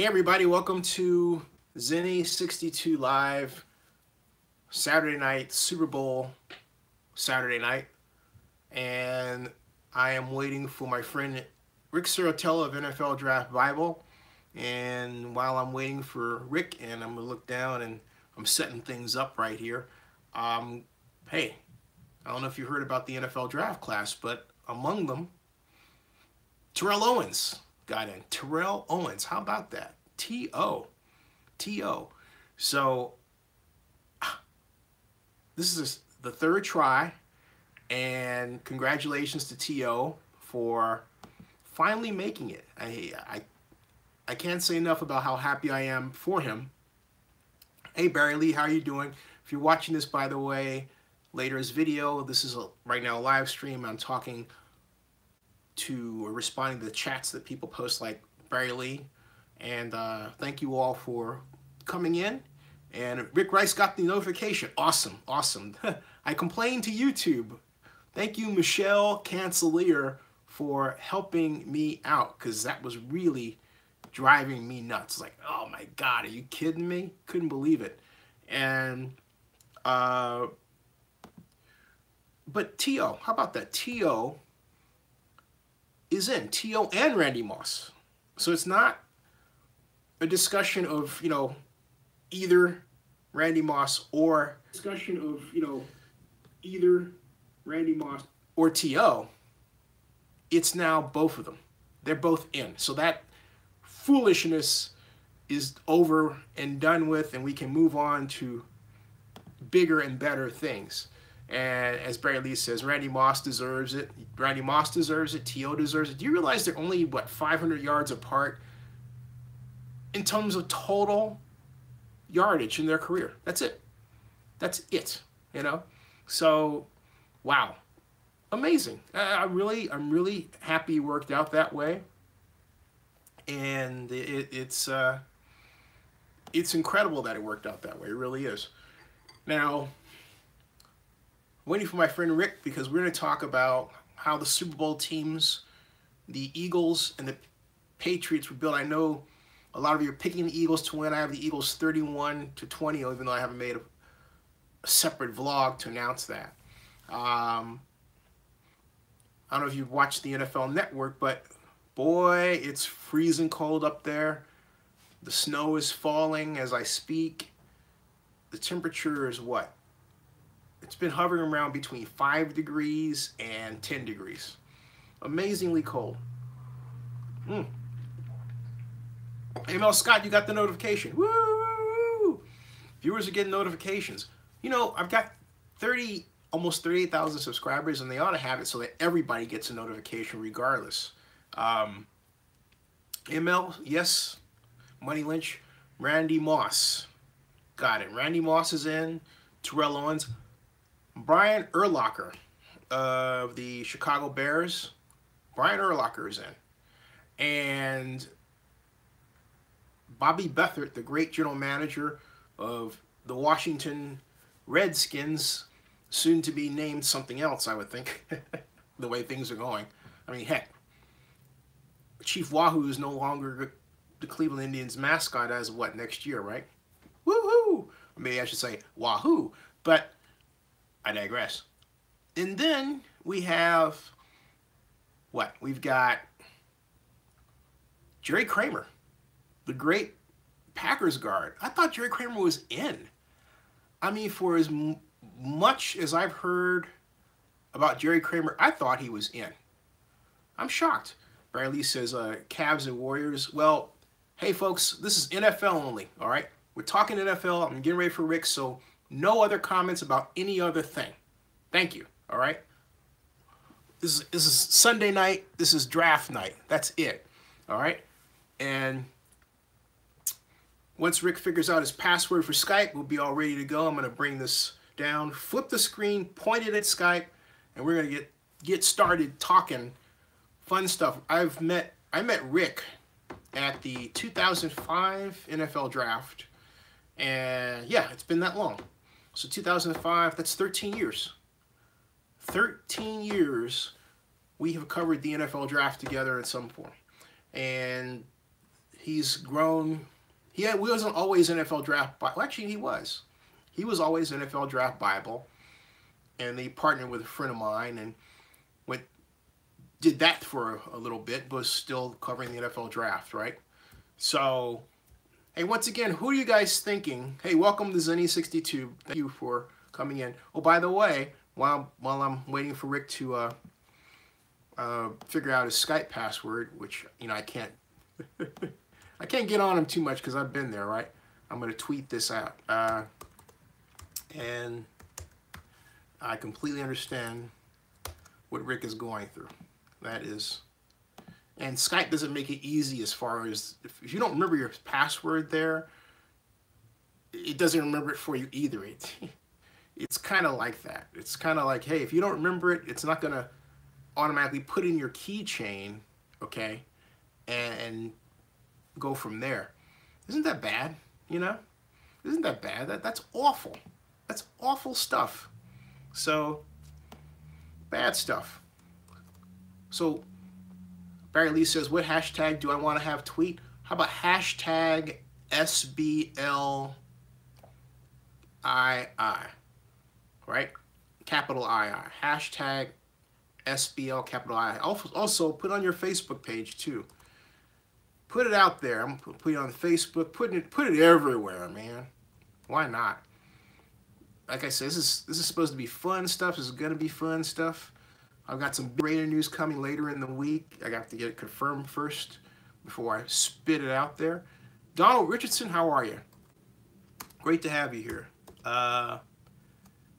Hey everybody, welcome to Zennie 62 Live, Saturday night, Super Bowl Saturday night. And I am waiting for my friend Rick Serritella of NFL Draft Bible. And while I'm waiting for Rick, and I'm going to look down and I'm setting things up right here. Hey, I don't know if you heard about the NFL Draft class, but among them, Terrell Owens got in. Terrell Owens, how about that? T.O. T.O. So, this is the third try, and congratulations to T.O. for finally making it. I can't say enough about how happy I am for him. Hey, Barry Lee, how are you doing? If you're watching this, by the way, later this video, this is right now a live stream. I'm talking to or responding to the chats that people post, like Barry Lee. And thank you all for coming in. And Rick Rice got the notification. Awesome, awesome. I complained to YouTube. Thank you, Michelle Cancelier, for helping me out, because that was really driving me nuts. Like, oh my God, are you kidding me? Couldn't believe it. And but T.O., how about that? T.O. is in. T.O. and Randy Moss. So it's not a discussion of, either Randy Moss or T.O. It's now both of them. They're both in. So that foolishness is over and done with, and we can move on to bigger and better things. And as Barry Lee says, Randy Moss deserves it. Randy Moss deserves it. T.O. deserves it. Do you realize they're only, 500 yards apart in terms of total yardage in their career? That's it. That's it, So, wow. Amazing. I'm really happy it worked out that way. And it's incredible that it worked out that way. It really is. Now, waiting for my friend Rick, because we're going to talk about how the Super Bowl teams, the Eagles and the Patriots, were built. I know a lot of you are picking the Eagles to win. I have the Eagles 31-20, even though I haven't made a separate vlog to announce that. I don't know if you've watched the NFL Network, but boy, it's freezing cold up there. The snow is falling as I speak. The temperature is what? It's been hovering around between 5 degrees and 10 degrees. Amazingly cold. Hey, Mel Scott, you got the notification. Woo! Viewers are getting notifications. I've got almost 38,000 subscribers, and they ought to have it so that everybody gets a notification regardless. ML, yes. Money Lynch. Randy Moss. Got it. Randy Moss is in. Terrell Owens. Brian Urlacher of the Chicago Bears. Brian Urlacher is in. And Bobby Beathard, the great general manager of the Washington Redskins, soon to be named something else, I would think, the way things are going. I mean, heck, Chief Wahoo is no longer the Cleveland Indians mascot as of next year, right? Woohoo! Maybe I should say Wahoo, but I digress. And then we have what? We've got Jerry Kramer, the great Packers guard. I thought Jerry Kramer was in. I mean, for as much as I've heard about Jerry Kramer, I thought he was in. I'm shocked. Barry Lee says, Cavs and Warriors. Well, hey, folks, this is NFL only, all right? We're talking NFL. I'm getting ready for Rick, so no other comments about any other thing. Thank you, all right? This is Sunday night. This is draft night. That's it, all right? And once Rick figures out his password for Skype, we'll be all ready to go. I'm going to bring this down, flip the screen, point it at Skype, and we're going to get started talking fun stuff. I met Rick at the 2005 NFL Draft, and yeah, it's been that long. So 2005, that's 13 years. 13 years we have covered the NFL Draft together in some form. And he's grown. He wasn't always NFL Draft Bible. Well, actually, he was. He was always NFL Draft Bible. And they partnered with a friend of mine and did that for a little bit, but was still covering the NFL Draft, right? So, hey, once again, who are you guys thinking? Hey, welcome to Zennie62. Thank you for coming in. Oh, by the way, while I'm waiting for Rick to figure out his Skype password, which, you know, I can't I can't get on him too much because I've been there, right? I'm going to tweet this out. And I completely understand what Rick is going through. That is, and Skype doesn't make it easy as far as, if you don't remember your password there, it doesn't remember it for you either. It's kind of like that. It's kind of like, hey, if you don't remember it, it's not going to automatically put in your keychain, okay, and go from there. Isn't that bad, you know? Isn't that bad? That's awful. That's awful stuff. So, bad stuff. So, Barry Lee says, what hashtag do I want to have tweet? How about hashtag SBLII, right? Capital II. Hashtag SBL capital I. Also, put on your Facebook page, too. Put it out there. I'm going to put it on Facebook. Put it everywhere, man. Why not? Like I said, this is supposed to be fun stuff. This is going to be fun stuff. I've got some big radio news coming later in the week. I got to get it confirmed first before I spit it out there. Donald Richardson, how are you? Great to have you here.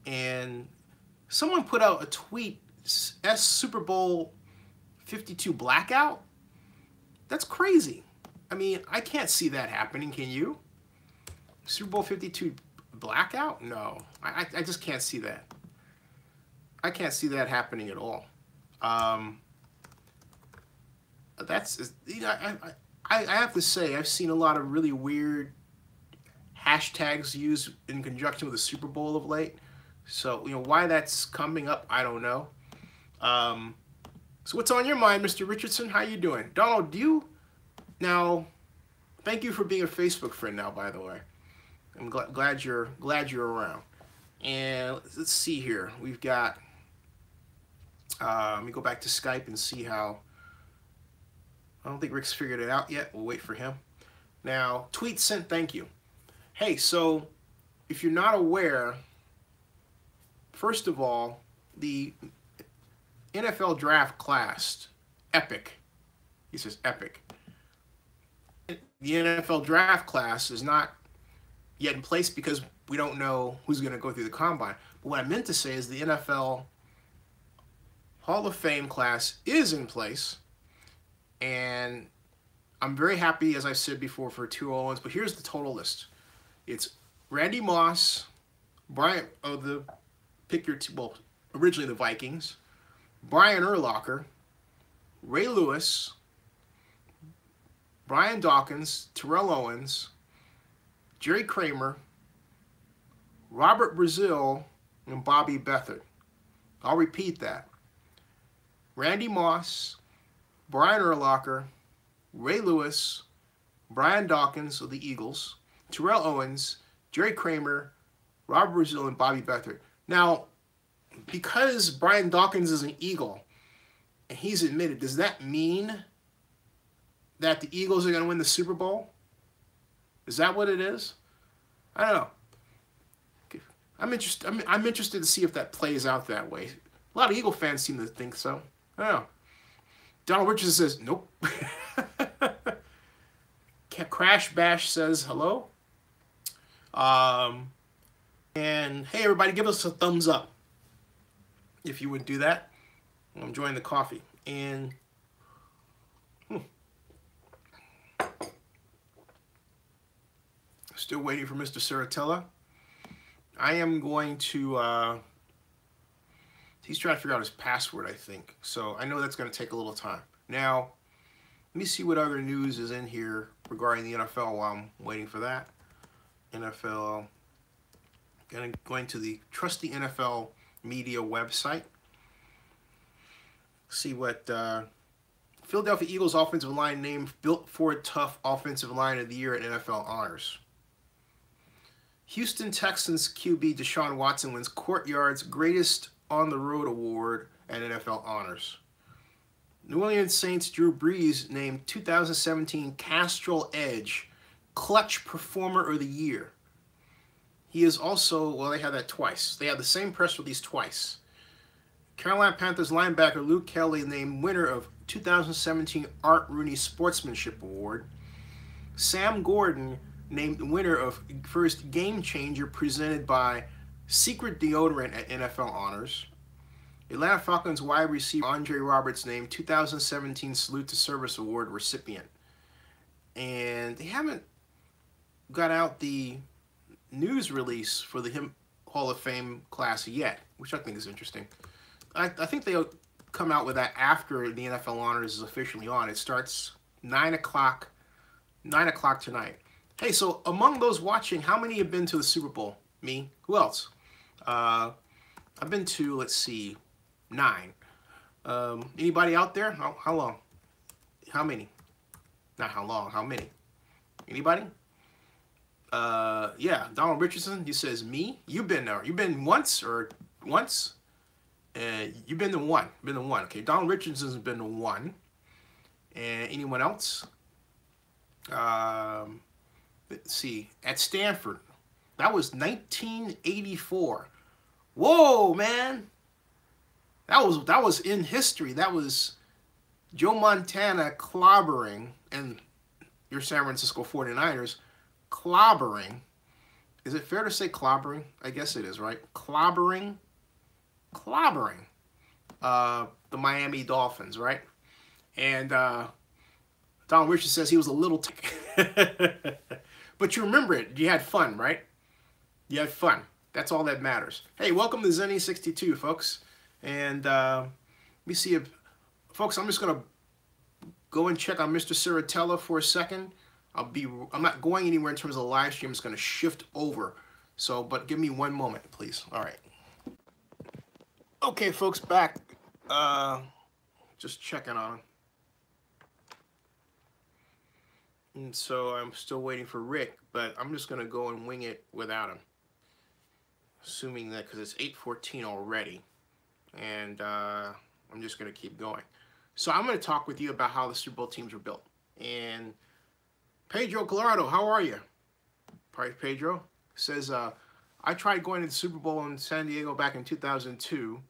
And someone put out a tweet, Super Bowl 52 blackout? That's crazy. I mean, I can't see that happening, can you? Super Bowl 52 blackout? No, I just can't see that. I can't see that happening at all. That's, you know, I have to say, I've seen a lot of really weird hashtags used in conjunction with the Super Bowl of late. So, you know, why that's coming up, I don't know. So what's on your mind, Mr. Richardson? How you doing? Donald, do you... Now, thank you for being a Facebook friend now, by the way. I'm glad you're around. And let's see here. We've got... let me go back to Skype and see how... I don't think Rick's figured it out yet. We'll wait for him. Now, tweet sent, thank you. Hey, so if you're not aware, first of all, the NFL draft class, epic. He says epic. The NFL draft class is not yet in place because we don't know who's going to go through the combine. But what I meant to say is the NFL Hall of Fame class is in place. And I'm very happy, as I said before, for 2 Owens. But here's the total list. It's Randy Moss, Brian, well, originally the Vikings, Brian Urlacher, Ray Lewis, Brian Dawkins, Terrell Owens, Jerry Kramer, Robert Brazil, and Bobby Beathard. I'll repeat that. Randy Moss, Brian Urlacher, Ray Lewis, Brian Dawkins of the Eagles, Terrell Owens, Jerry Kramer, Robert Brazil, and Bobby Beathard. Now, because Brian Dawkins is an Eagle, and he's admitted, does that mean that the Eagles are going to win the Super Bowl? Is that what it is? I don't know. I'm interested to see if that plays out that way. A lot of Eagle fans seem to think so. I don't know. Donald Richardson says, nope. Crash Bash says hello. And hey, everybody, give us a thumbs up if you would do that. I'm enjoying the coffee. And still waiting for Mr. Serritella. I am going to... he's trying to figure out his password, I think. So I know that's going to take a little time. Now, let me see what other news is in here regarding the NFL while I'm waiting for that. NFL, going to the trusty NFL media website. See what Philadelphia Eagles offensive line named Built Ford Tough Offensive Line of the Year at NFL Honors. Houston Texans QB Deshaun Watson wins Courtyard's Greatest on the Road Award at NFL Honors. New Orleans Saints Drew Brees named 2017 Castrol Edge Clutch Performer of the Year. He is also, well, they had that twice. They had the same press release twice. Carolina Panthers linebacker Luke Kelly named winner of 2017 Art Rooney Sportsmanship Award. Sam Gordon named winner of first Game Changer presented by Secret Deodorant at NFL Honors. Atlanta Falcons wide receiver Andre Roberts named 2017 Salute to Service Award recipient. And they haven't got out the news release for the Hall of Fame class yet, which I think is interesting. I think they'll come out with that after the NFL Honors is officially on. It starts 9 o'clock tonight. Hey, so among those watching, how many have been to the Super Bowl? Me? Who else? I've been to, let's see, 9. Anybody out there? How long? How many? Not how long, how many? Anybody? Yeah, Donald Richardson, he says, me? You've been there. You've been once or once? You've been to one. Been to one. Okay, Donald Richardson's been to one. And anyone else? Let's see. At Stanford, that was 1984. Whoa, man! That was in history. That was Joe Montana clobbering, and your San Francisco 49ers clobbering. Is it fair to say clobbering? I guess it is, right? Clobbering the Miami Dolphins, right? And Don Richard says he was a little but you remember it. You had fun, right? You had fun. That's all that matters. Hey, welcome to Zennie 62, folks. And let me see if, folks, I'm just going to go and check on Mr. Serritella for a second. I'm not going anywhere in terms of the live stream. I'm just going to shift over. So, but give me one moment, please. All right. Okay, folks, back. Just checking on him. And so I'm still waiting for Rick, but I'm just going to go and wing it without him. Assuming that, because it's 8:14 already. And I'm just going to keep going. So I'm going to talk with you about how the Super Bowl teams were built. And Pedro Colorado, how are you? Pedro says, I tried going to the Super Bowl in San Diego back in 2002.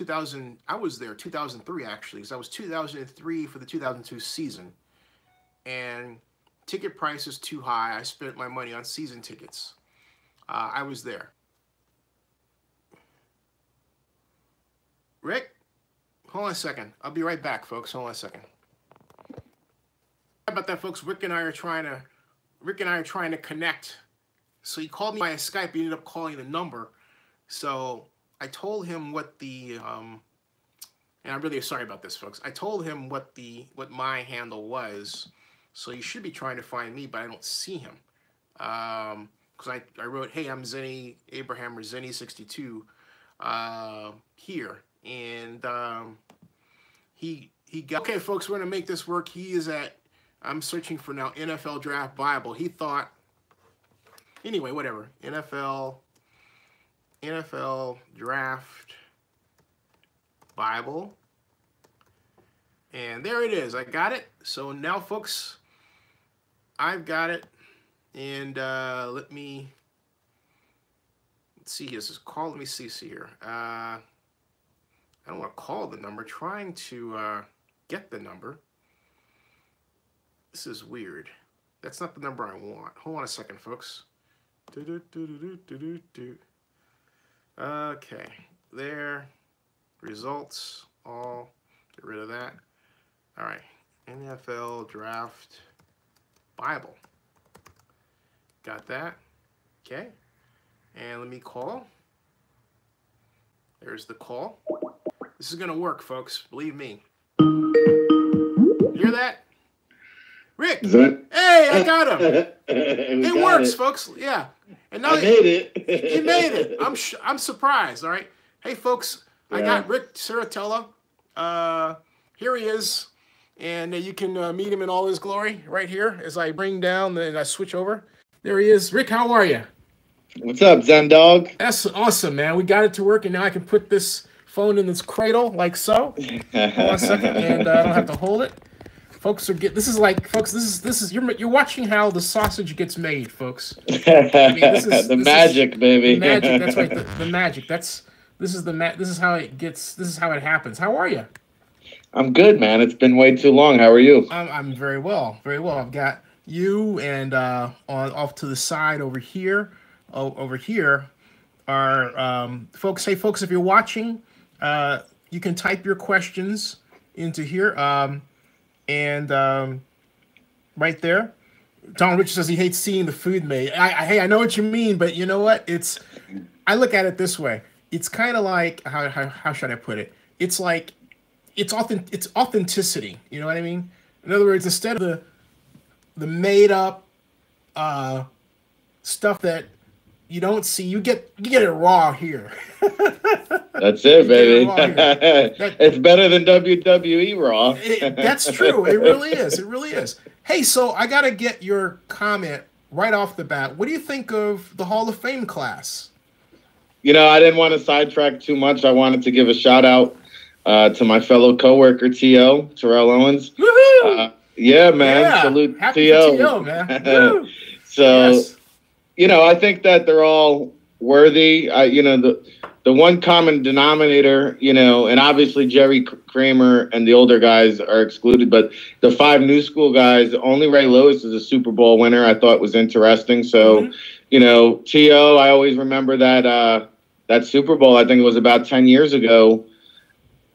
I was there 2003 actually, because I was 2003 for the 2002 season. And ticket price is too high. I spent my money on season tickets. I was there. Rick, hold on a second. I'll be right back, folks. Hold on a second. Sorry about that, folks. Rick and I are trying to connect. So he called me via Skype. He ended up calling the number. So I told him what the and I'm really sorry about this, folks. I told him what my handle was. So you should be trying to find me, but I don't see him. Because I wrote, hey, I'm Zennie Abraham or Zennie 62 here. And he got, okay, folks, we're going to make this work. He is at, I'm searching for now, NFL Draft Bible. He thought, anyway, whatever. NFL Draft Bible. And there it is. I got it. So now, folks, I've got it. And let's see. This is call. Let me see here. I don't want to call the number. Trying to get the number. This is weird. That's not the number I want. Hold on a second, folks. Okay. There. Results. All. Get rid of that. All right. NFL Draft Bible. Got that. Okay. And let me call. There's the call. This is going to work, folks. Believe me. You hear that? Rick. Hey, I got him. It works, folks. Yeah. And now I made it. He made it. I'm surprised. All right. Hey, folks. Yeah. I got Rick Serritella. Here he is. And you can meet him in all his glory right here as I bring down and I switch over. There he is. Rick, how are you? What's up, Zen Dog? That's awesome, man. We got it to work, and now I can put this phone in this cradle like so. Hold on a second, and I don't have to hold it. Folks this is you're watching how the sausage gets made, folks. I mean, the magic, baby. The magic. That's right. The magic. This is how it gets. This is how it happens. How are you? I'm good, man. It's been way too long. How are you? I'm very well. Very well. I've got you and off to the side over here. Over here are folks. Hey, folks, if you're watching, you can type your questions into here. Right there, Don Rich says he hates seeing the food made. Hey, I know what you mean, but you know what? I look at it this way. It's kind of like how should I put it? It's like it's authenticity. You know what I mean? In other words, instead of the made up stuff that you don't see, you get it raw here. That's it, baby. It's better than WWE Raw. That's true. It really is. It really is. Hey, so I got to get your comment right off the bat. What do you think of the Hall of Fame class? You know, I didn't want to sidetrack too much. I wanted to give a shout out to my fellow coworker, T.O., Terrell Owens. Woohoo! Yeah, man. Yeah. Salute to T.O., man. So, yes. You know, I think that they're all worthy. The one common denominator, you know, and obviously Jerry Kramer and the older guys are excluded, but the 5 new school guys, only Ray Lewis is a Super Bowl winner. I thought was interesting. So, you know, T.O., I always remember that Super Bowl. I think it was about 10 years ago.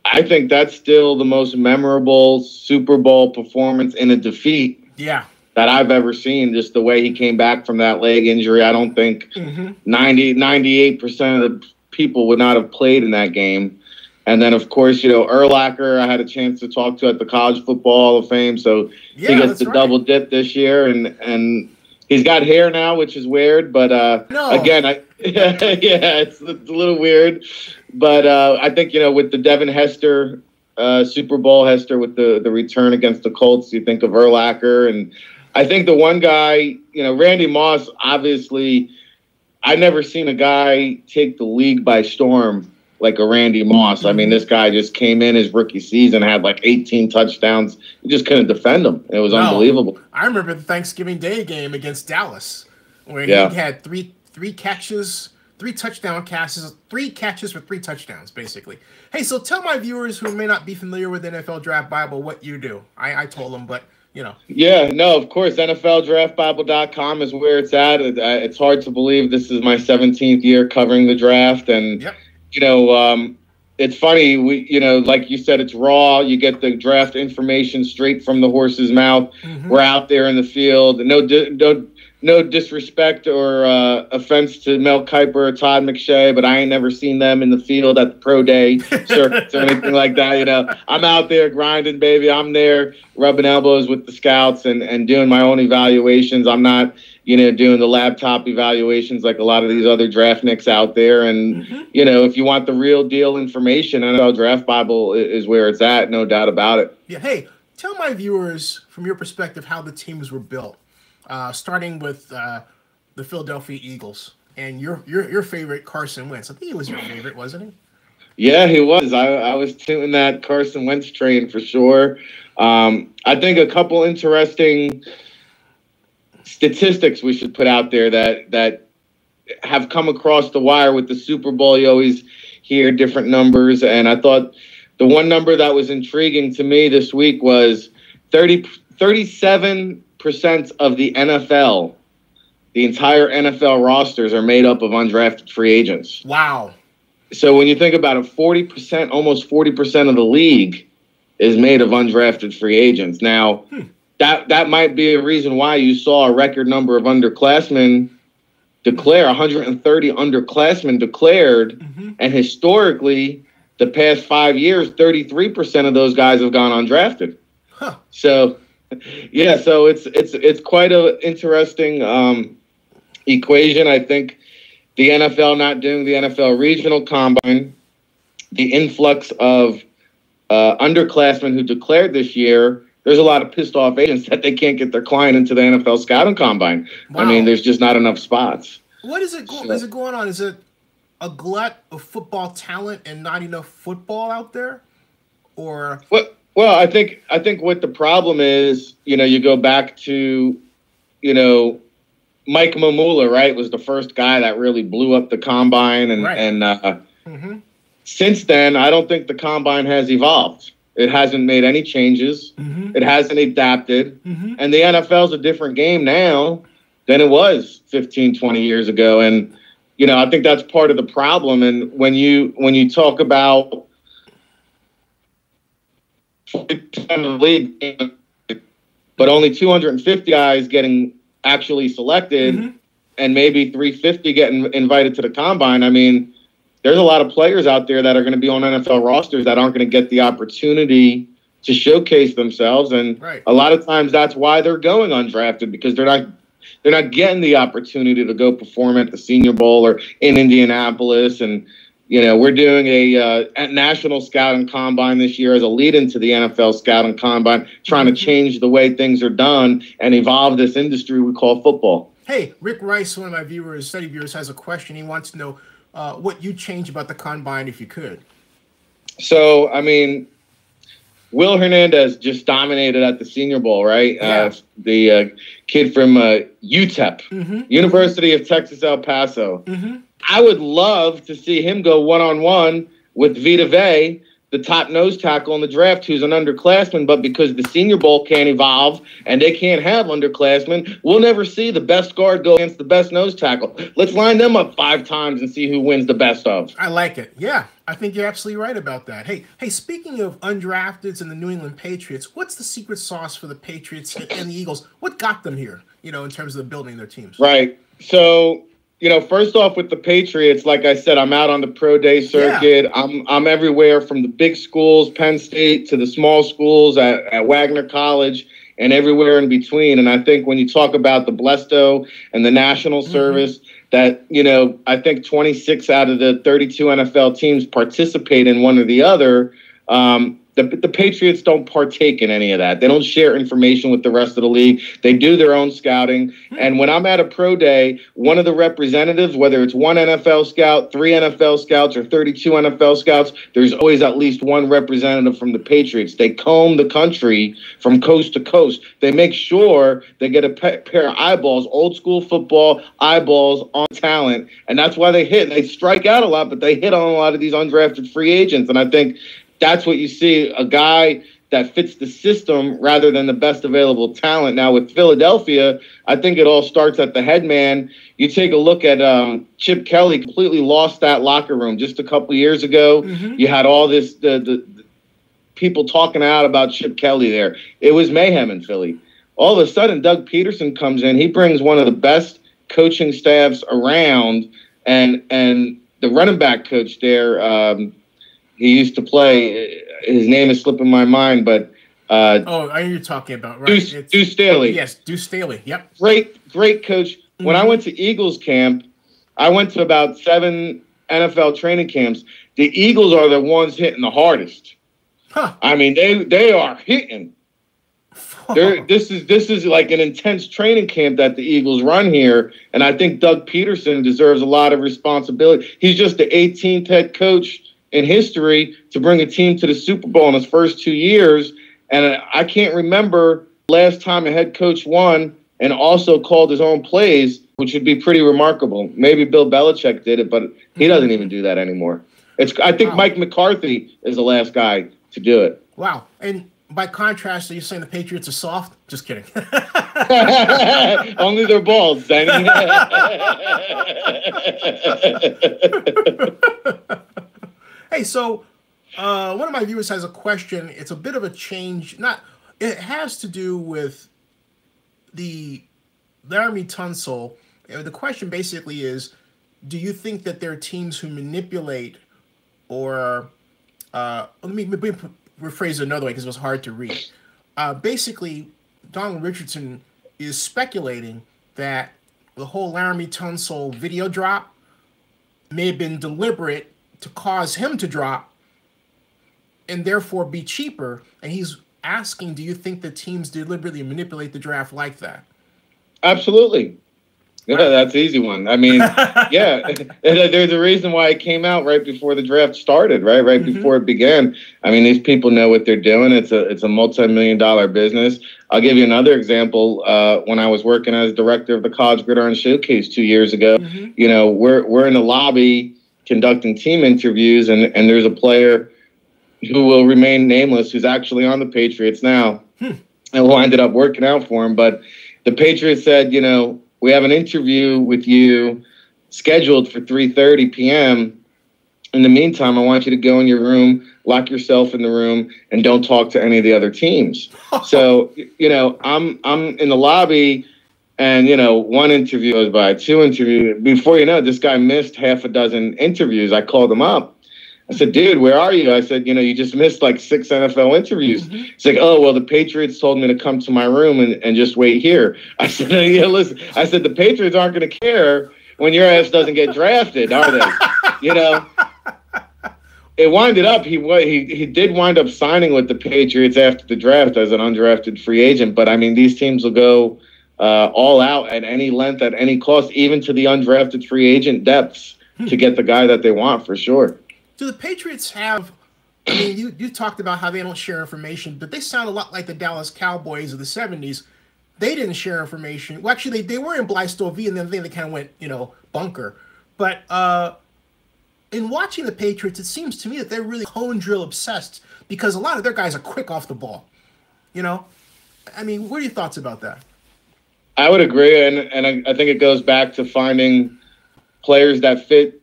I think that's still the most memorable Super Bowl performance in a defeat. Yeah. That I've ever seen, just the way he came back from that leg injury. I don't think 98% of the people would not have played in that game. And then, of course, you know, Urlacher, I had a chance to talk to at the College Football Hall of Fame. So he gets the double dip this year. And he's got hair now, which is weird. But again, it's a little weird. But I think, you know, with the Devin Hester Super Bowl, Hester with the return against the Colts, you think of Urlacher. And I think the one guy, you know, Randy Moss, obviously, I never seen a guy take the league by storm like a Randy Moss. I mean, this guy just came in his rookie season, had like 18 touchdowns. You just couldn't defend him. It was unbelievable. I remember the Thanksgiving Day game against Dallas where he had three catches, 3 touchdown catches, 3 catches for 3 touchdowns, basically. Hey, so tell my viewers who may not be familiar with NFL Draft Bible what you do. I told them, but you know. Yeah, no, of course. NFLDraftBible.com is where it's at. It's hard to believe this is my 17th year covering the draft. And, you know, it's funny. We, you know, like you said, it's raw. You get the draft information straight from the horse's mouth. We're out there in the field. No disrespect or offense to Mel Kiper or Todd McShay, but I ain't never seen them in the field at the pro day circuits or anything like that. You know, I'm out there grinding, baby. I'm there rubbing elbows with the scouts and doing my own evaluations. I'm not, you know, doing the laptop evaluations like a lot of these other draftniks out there. And, you know, if you want the real deal information, NFL Draft Bible is where it's at, no doubt about it. Yeah. Hey, tell my viewers from your perspective how the teams were built. Starting with the Philadelphia Eagles and your favorite Carson Wentz. I think he was your favorite, wasn't he? Yeah, he was. I was tuning that Carson Wentz train for sure. I think a couple interesting statistics we should put out there that have come across the wire with the Super Bowl. You always hear different numbers, and I thought the one number that was intriguing to me this week was 37% of the NFL, the entire NFL rosters are made up of undrafted free agents. Wow. So when you think about it, 40%, almost 40% of the league is made of undrafted free agents. Now, that might be a reason why you saw a record number of underclassmen declare, 130 underclassmen declared, and historically, the past 5 years, 33% of those guys have gone undrafted. So yeah, so it's quite an interesting equation. I think the NFL not doing the NFL regional combine, the influx of underclassmen who declared this year, there's a lot of pissed off agents that they can't get their client into the NFL scouting combine. Wow. I mean, there's just not enough spots. What is it? Is it going on? Is it a glut of football talent and not enough football out there, or? Well, I think what the problem is, you go back to, Mike Mamula, right, was the first guy that really blew up the combine, and since then, I don't think the combine has evolved. It hasn't made any changes. It hasn't adapted. And the NFL's a different game now than it was 15, 20 years ago. And, I think that's part of the problem. And when you talk about the league, but only 250 guys getting actually selected and maybe 350 getting invited to the combine, I mean, there's a lot of players out there that are going to be on NFL rosters that aren't going to get the opportunity to showcase themselves. And a lot of times that's why they're going undrafted, because they're not getting the opportunity to go perform at the Senior Bowl or in Indianapolis. And, we're doing a national scouting combine this year as a lead into the NFL scouting combine, trying to change the way things are done and evolve this industry we call football. Hey, Rick Rice, one of my study viewers, has a question. He wants to know what you'd change about the combine if you could. So, I mean, Will Hernandez just dominated at the Senior Bowl, right? Yeah. The kid from UTEP, University of Texas, El Paso. I would love to see him go one-on-one with Vita Vea, the top nose tackle in the draft, who's an underclassman, but because the Senior Bowl can't evolve and they can't have underclassmen, we'll never see the best guard go against the best nose tackle. Let's line them up 5 times and see who wins the best of. I like it. Yeah, I think you're absolutely right about that. Hey, speaking of undrafteds and the New England Patriots, what's the secret sauce for the Patriots and the Eagles? What got them here, in terms of building their teams? Right. So, first off with the Patriots, like I said, I'm out on the pro day circuit. Yeah. I'm everywhere from the big schools, Penn State, to the small schools at Wagner College and everywhere in between. And I think when you talk about the Blesto and the national service, that, I think 26 out of the 32 NFL teams participate in one or the other. The Patriots don't partake in any of that. They don't share information with the rest of the league. They do their own scouting. And when I'm at a pro day, one of the representatives, whether it's one NFL scout, 3 NFL scouts, or 32 NFL scouts, there's always at least one representative from the Patriots. They comb the country from coast to coast. They make sure they get a pair of eyeballs, old school football eyeballs on talent. And that's why they hit. They strike out a lot, but they hit on a lot of these undrafted free agents. And I think that's what you see, a guy that fits the system rather than the best available talent. Now, with Philadelphia, I think it all starts at the head man. You take a look at Chip Kelly, completely lost that locker room just a couple years ago. You had all this, the people talking out about Chip Kelly there. It was mayhem in Philly. All of a sudden, Doug Peterson comes in. He brings one of the best coaching staffs around, and the running back coach there, he used to play. His name is slipping my mind, but I know you're talking about, right? Deuce Staley. Yes, Deuce Staley. Yep. Great coach. When I went to Eagles camp, I went to about 7 NFL training camps. The Eagles are the ones hitting the hardest. I mean, they are hitting. This is like an intense training camp that the Eagles run here, and I think Doug Peterson deserves a lot of responsibility. He's just the 18th head coach in history to bring a team to the Super Bowl in his first 2 years. And I can't remember last time a head coach won and also called his own plays, which would be pretty remarkable. Maybe Bill Belichick did it, but he doesn't even do that anymore. I think Mike McCarthy is the last guy to do it. Wow. And by contrast, are you saying the Patriots are soft? Just kidding. Only their balls, Zennie. Hey, so one of my viewers has a question. It's a bit of a change. It has to do with the Laremy Tunsil. The question basically is, do you think that there are teams who manipulate or let me rephrase it another way because it was hard to read. Basically, Donald Richardson is speculating that the whole Laremy Tunsil video drop may have been deliberate to cause him to drop and therefore be cheaper. And he's asking, do you think that teams deliberately manipulate the draft like that? Absolutely. Yeah, that's an easy one. I mean, yeah, there's a reason why it came out right before the draft started, right before it began. I mean, these people know what they're doing. It's a multi-million-dollar business. I'll give you another example. When I was working as director of the College Gridiron Showcase 2 years ago, you know, we're in the lobby conducting team interviews, and there's a player who will remain nameless who's actually on the Patriots now, and who ended up working out for him. But the Patriots said, you know, we have an interview with you scheduled for 3:30 p.m. In the meantime, I want you to go in your room, lock yourself in the room, and don't talk to any of the other teams. So, you know, I'm in the lobby, and, you know, one interview goes by, two interviews. Before you know it, this guy missed half a dozen interviews. I called him up. I said, dude, where are you? I said, you know, you just missed like 6 NFL interviews. He's like, oh, well, the Patriots told me to come to my room and just wait here. I said, yeah, listen, I said, the Patriots aren't going to care when your ass doesn't get drafted, are they? You know, it winded up, he did wind up signing with the Patriots after the draft as an undrafted free agent. But, I mean, these teams will go all out at any length, at any cost, even to the undrafted free agent depths to get the guy that they want, for sure. Do the Patriots have, I mean, you talked about how they don't share information, but they sound a lot like the Dallas Cowboys of the 70s. They didn't share information. Well, actually, they were in Blaistone V, and then they kind of went, you know, bunker. But in watching the Patriots, it seems to me that they're really hone drill obsessed because a lot of their guys are quick off the ball. You know? I mean, what are your thoughts about that? I would agree, and I think it goes back to finding players that fit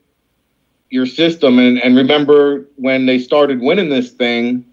your system. And remember, when they started winning this thing,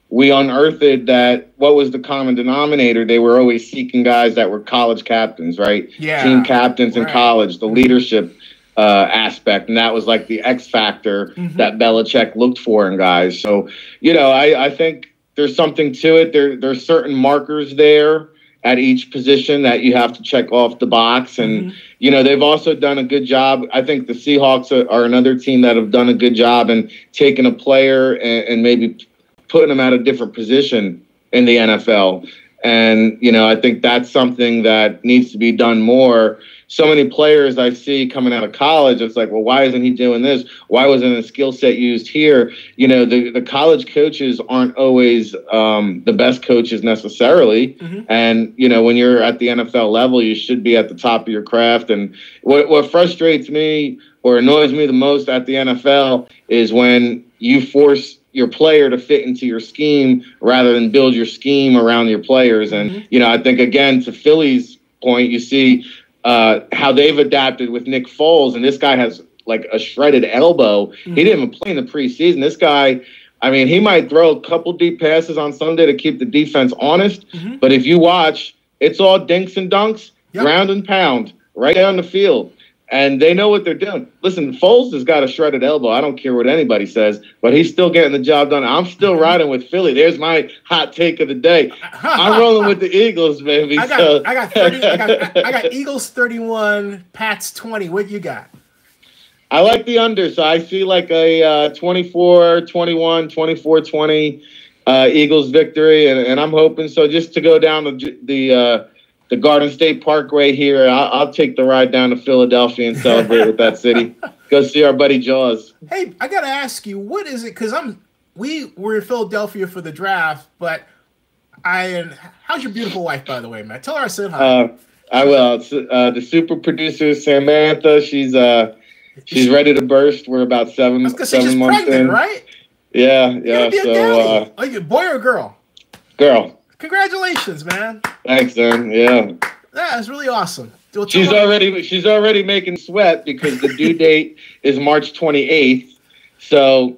we unearthed that what was the common denominator? They were always seeking guys that were college captains, right? Yeah. Team captains in college, the leadership aspect. And that was like the X factor that Belichick looked for in guys. So, you know, I think there's something to it. There's certain markers there at each position that you have to check off the box. And, you know, they've also done a good job. I think the Seahawks are another team that have done a good job in taking a player and maybe putting them at a different position in the NFL. And, you know, I think that's something that needs to be done more. So many players I see coming out of college, it's like, well, why isn't he doing this? Why wasn't a skill set used here? You know, the college coaches aren't always the best coaches necessarily. And, you know, when you're at the NFL level, you should be at the top of your craft. And what frustrates me or annoys me the most at the NFL is when you force your player to fit into your scheme rather than build your scheme around your players. And, you know, I think, again, to Philly's point, you see how they've adapted with Nick Foles, and this guy has like a shredded elbow. He didn't even play in the preseason. This guy, I mean, he might throw a couple deep passes on Sunday to keep the defense honest, but if you watch, it's all dinks and dunks, ground and pound, right down the field. And they know what they're doing. Listen, Foles has got a shredded elbow. I don't care what anybody says, but he's still getting the job done. I'm still riding with Philly. There's my hot take of the day. I'm rolling with the Eagles, baby. I got Eagles 31, Pats 20. What you got? I like the under, so I see like a 24-21, 24-20 Eagles victory, and I'm hoping so. Just to go down the Garden State Parkway here, I'll take the ride down to Philadelphia and celebrate with that city. Go see our buddy Jaws. Hey, I got to ask you, what is it? Because we were in Philadelphia for the draft, but how's your beautiful wife, by the way, man? Tell her I said hi. I will. It's, the super producer, Samantha, she's ready to burst. We're about 7 months pregnant, in. Right? Yeah. So, are you a boy or girl? Girl. Congratulations, man. Thanks, man. Yeah. That's really awesome. She's already making sweat because the due date is March 28th. So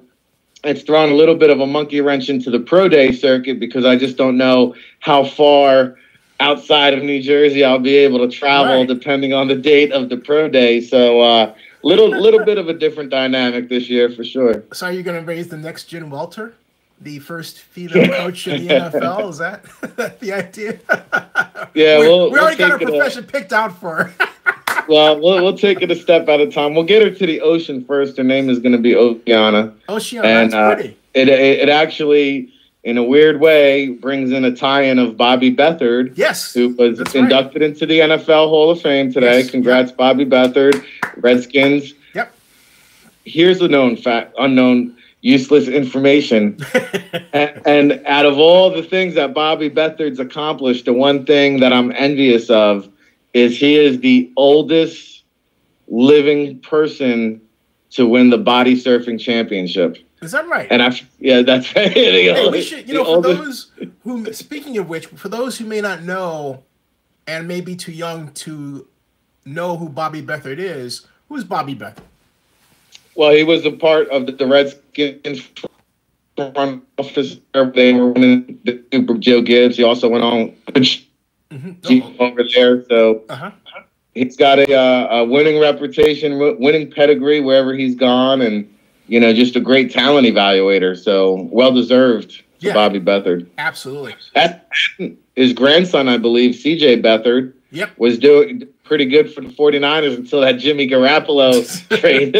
it's thrown a little bit of a monkey wrench into the pro day circuit because I just don't know how far outside of New Jersey I'll be able to travel depending on the date of the pro day. So little bit of a different dynamic this year for sure. So are you going to raise the next Jen Welter? The first female coach in the NFL? Is that the idea? Yeah, we already got our profession picked out for her. Well, we'll take it a step at a time. We'll get her to the ocean first. Her name is going to be Oceana. Oceana, that's pretty. it actually, in a weird way, brings in a tie-in of Bobby Beathard, yes, who was inducted into the NFL Hall of Fame today. Yes. Congrats, yep. Bobby Beathard, Redskins. Yep. Here's a known fact, unknown, useless information. and out of all the things that Bobby Beathard's accomplished, the one thing that I'm envious of is he is the oldest living person to win the body surfing championship. Is that right? And that's right. Hey, we should, for those who, speaking of which, for those who may not know and may be too young to know who Bobby Beathard is, who's Bobby Beathard? Well, he was a part of the Redskins front office. They were winning the Super Joe Gibbs. He also went on over there. So he's got a winning reputation, winning pedigree wherever he's gone, and just a great talent evaluator. So well-deserved to Bobby Beathard. Absolutely. His grandson, I believe, CJ Beathard, was doing pretty good for the 49ers until that Jimmy Garoppolo trade.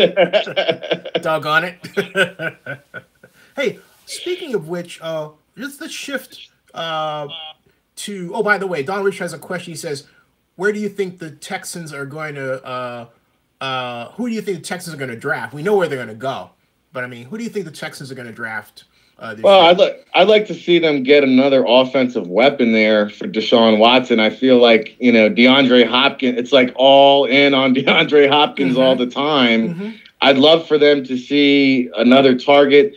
Doggone it. Hey, speaking of which, let's shift to... Oh, by the way, Don Rich has a question. He says, where do you think the Texans are going to... who do you think the Texans are going to draft? We know where they're going to go. But, I mean, who do you think the Texans are going to draft this year? I'd like to see them get another offensive weapon there for Deshaun Watson. I feel like, DeAndre Hopkins, it's like all in on DeAndre Hopkins all the time. I'd love for them to see another target.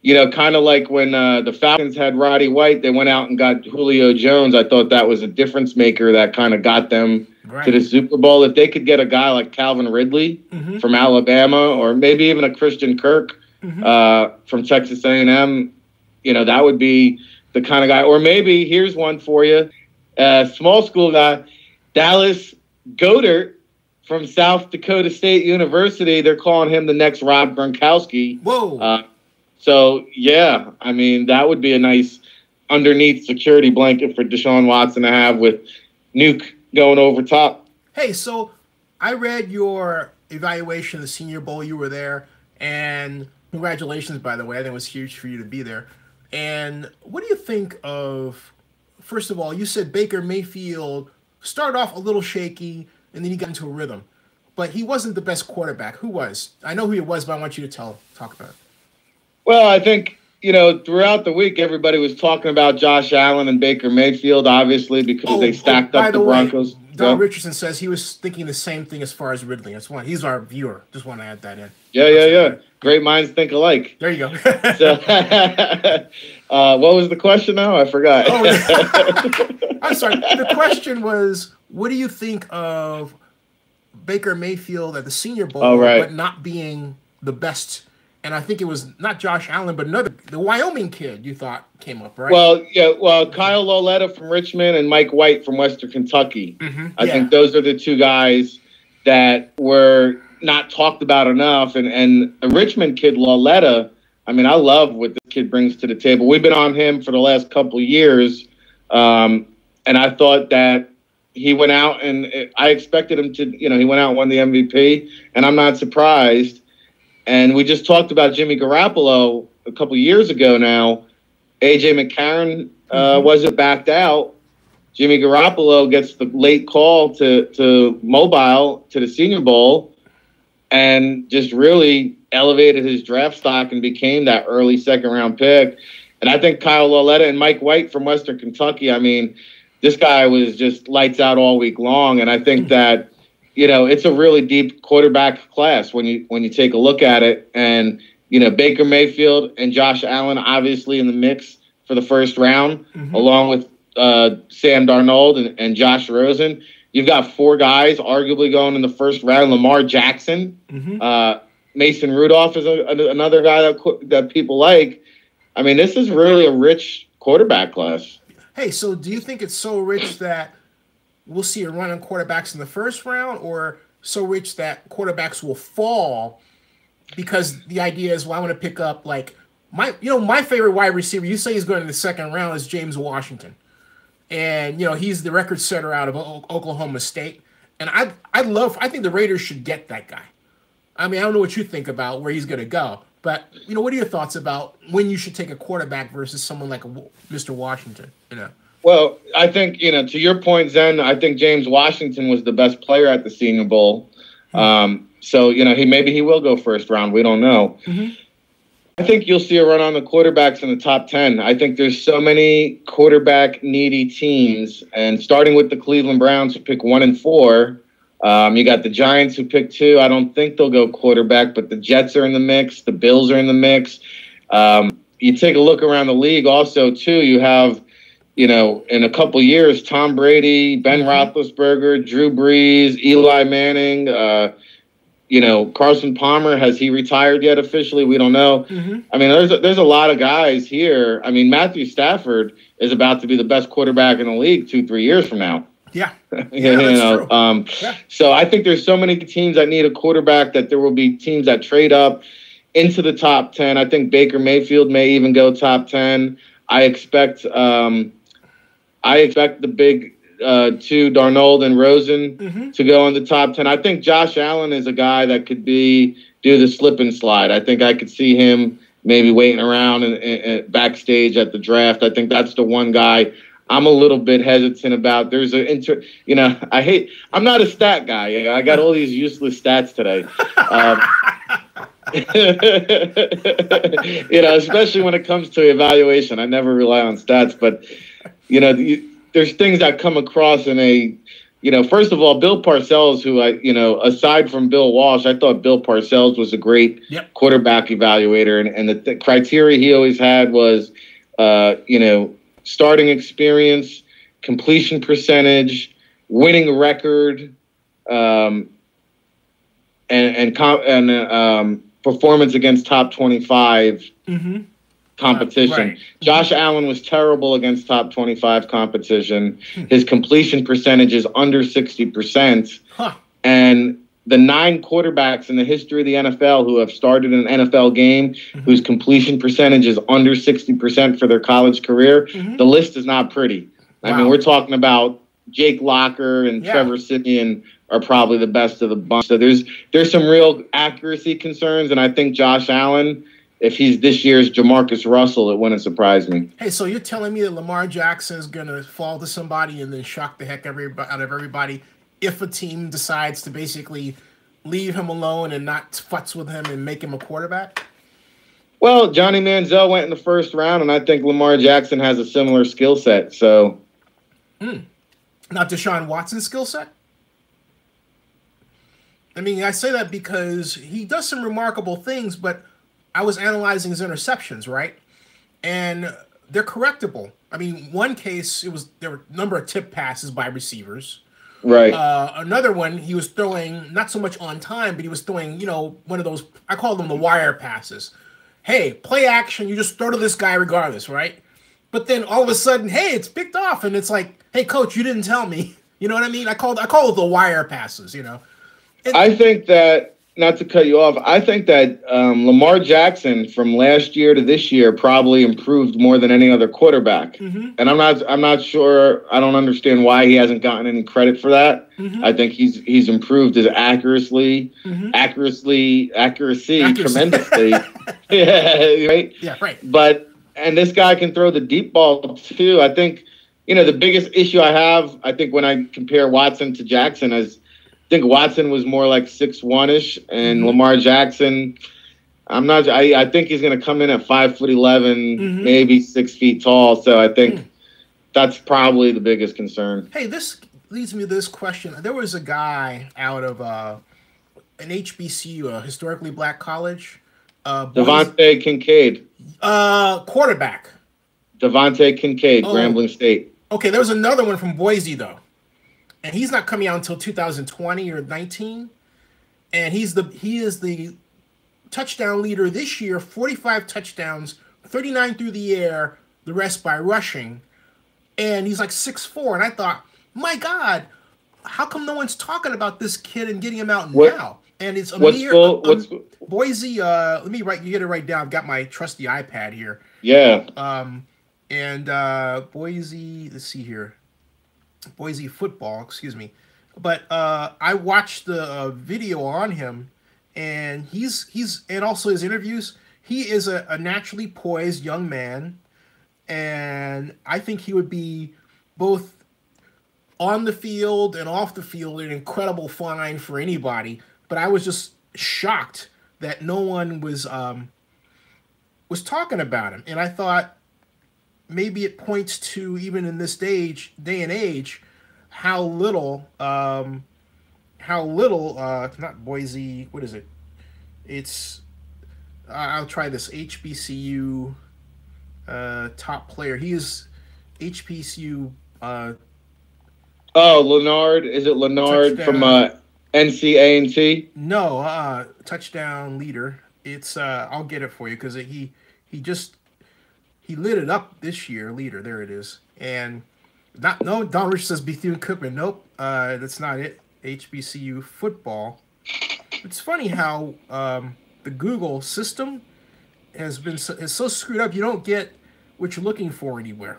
Kind of like when the Falcons had Roddy White, they went out and got Julio Jones. I thought that was a difference maker that kind of got them to the Super Bowl. If they could get a guy like Calvin Ridley from Alabama, or maybe even a Christian Kirk from Texas A&M, that would be the kind of guy. Or maybe, here's one for you, small school guy, Dallas Goedert from South Dakota State University. They're calling him the next Rob Gronkowski. Whoa. So, I mean, that would be a nice underneath security blanket for Deshaun Watson to have with Nuke going over top. Hey, so I read your evaluation of the Senior Bowl. You were there, and congratulations, by the way. I think it was huge for you to be there. And what do you think of, first of all, you said Baker Mayfield started off a little shaky, and then he got into a rhythm. But he wasn't the best quarterback. Who was? I know who he was, but I want you to talk about it. Well, I think, throughout the week, everybody was talking about Josh Allen and Baker Mayfield, obviously, because they stacked up the Broncos. Don Richardson says he was thinking the same thing as far as Ridley. He's our viewer. Just want to add that in. Yeah. Great minds think alike. There you go. So, what was the question now? I forgot. I'm sorry. The question was, what do you think of Baker Mayfield at the Senior Bowl, but not being the best? And I think it was not Josh Allen, but the Wyoming kid you thought came up, right? Well, Kyle Lauletta from Richmond and Mike White from Western Kentucky. I think those are the two guys that were not talked about enough. And the Richmond kid, Lauletta, I mean, I love what this kid brings to the table. We've been on him for the last couple of years. And I thought that he went out, and I expected him to, he went out and won the MVP, and I'm not surprised. And we just talked about Jimmy Garoppolo a couple of years ago now. A.J. McCarron wasn't backed out. Jimmy Garoppolo gets the late call to mobile to the Senior Bowl and just really elevated his draft stock and became that early second-round pick. And I think Kyle Lauletta and Mike White from Western Kentucky, I mean, this guy was just lights out all week long. And I think that, it's a really deep quarterback class when you take a look at it. And, Baker Mayfield and Josh Allen obviously in the mix for the first round, along with Sam Darnold and Josh Rosen. You've got four guys arguably going in the first round. Lamar Jackson, Mason Rudolph is another guy that people like. I mean, this is really a rich quarterback class. Hey, so do you think it's so rich that we'll see a run on quarterbacks in the first round, or so rich that quarterbacks will fall because the idea is, well, I want to pick up like my favorite wide receiver. You say he's going in the second round is James Washington, and he's the record setter out of Oklahoma State, and I think the Raiders should get that guy. I mean, I don't know what you think about where he's going to go, but But, what are your thoughts about when you should take a quarterback versus someone like Mr. Washington, Well, I think, to your point, Zen, I think James Washington was the best player at the Senior Bowl. So, maybe he will go first round. We don't know. I think you'll see a run on the quarterbacks in the top 10. I think there's so many quarterback-needy teams, and starting with the Cleveland Browns, who pick 1 and 4. You got the Giants, who pick 2. I don't think they'll go quarterback, but the Jets are in the mix. The Bills are in the mix. You take a look around the league also, too. You have, in a couple years, Tom Brady, Ben Roethlisberger, Drew Brees, Eli Manning, Carson Palmer. Has he retired yet officially? We don't know. I mean, there's a lot of guys here. I mean, Matthew Stafford is about to be the best quarterback in the league 2-3 years from now. Yeah. That's true. So I think there's so many teams that need a quarterback that there will be teams that trade up into the top 10. I think Baker Mayfield may even go top 10. I expect the big 2, Darnold and Rosen, to go in the top 10. I think Josh Allen is a guy that could do the slip and slide. I think I could see him maybe waiting around and backstage at the draft. I think that's the one guy I'm a little bit hesitant about. There's I'm not a stat guy. I got all these useless stats today. Especially when it comes to evaluation. I never rely on stats, but there's things that come across in first of all, Bill Parcells, who aside from Bill Walsh, I thought Bill Parcells was a great quarterback evaluator. And the criteria he always had was, starting experience, completion percentage, winning record, and performance against top 25 competition. Right. Josh Allen was terrible against top 25 competition. His completion percentage is under 60%. And the 9 quarterbacks in the history of the NFL who have started an NFL game whose completion percentage is under 60% for their college career, the list is not pretty. Wow. I mean, we're talking about Jake Locker and Trevor Siemian are probably the best of the bunch. So there's some real accuracy concerns, and I think Josh Allen, if he's this year's Jamarcus Russell, it wouldn't surprise me. Hey, so you're telling me that Lamar Jackson is going to fall to somebody and then shock the heck out of everybody if a team decides to basically leave him alone and not futz with him and make him a quarterback? Well, Johnny Manziel went in the first round, and I think Lamar Jackson has a similar skill set. So, not Deshaun Watson's skill set? I mean, I say that because he does some remarkable things, but I was analyzing his interceptions, right? And they're correctable. I mean, one case, there were a number of tip passes by receivers. Right. Another one, he was throwing not so much on time, but he was throwing, one of those, I call them the wire passes. Hey, play action, you just throw to this guy regardless, right? But then all of a sudden, hey, it's picked off, and it's like, hey, coach, you didn't tell me. You know what I mean? I call it the wire passes, I think that, not to cut you off, I think that Lamar Jackson from last year to this year probably improved more than any other quarterback. And I'm not sure. I don't understand why he hasn't gotten any credit for that. I think he's improved his accuracy tremendously. Right. Yeah, right. And this guy can throw the deep ball too. I think the biggest issue I have, I think when I compare Watson to Jackson, is I think Watson was more like 6'1"ish, and Lamar Jackson, I think he's going to come in at 5'11", maybe 6 feet tall. So I think that's probably the biggest concern. Hey, this leads me to this question. There was a guy out of an HBCU, a historically black college. Devante Kincade. Quarterback. Devante Kincade, Grambling State. Okay, there was another one from Boise, though. And he's not coming out until 2020 or 19. And he is the touchdown leader this year, 45 touchdowns, 39 through the air, the rest by rushing. And he's like 6'4". And I thought, my God, how come no one's talking about this kid and getting him out now? And it's Boise. Let me get it right down. I've got my trusty iPad here. Yeah. Boise, let's see here. Boise football, excuse me. But I watched the video on him, and he's and also his interviews. he is a naturally poised young man, and I think he would be both on the field and off the field an incredible find for anybody. But I was just shocked that no one was talking about him, and I thought maybe it points to, even in this day and age, how little not Boise, what is it? It's I'll try this, HBCU top player. He is HBCU Leonard, is it Leonard from NC-A&T? No, touchdown leader. It's I'll get it for you because he lit it up this year. Leader, there it is. And Don Rich says Bethune-Cookman. Nope, that's not it. HBCU football. It's funny how the Google system is so screwed up. You don't get what you're looking for anymore.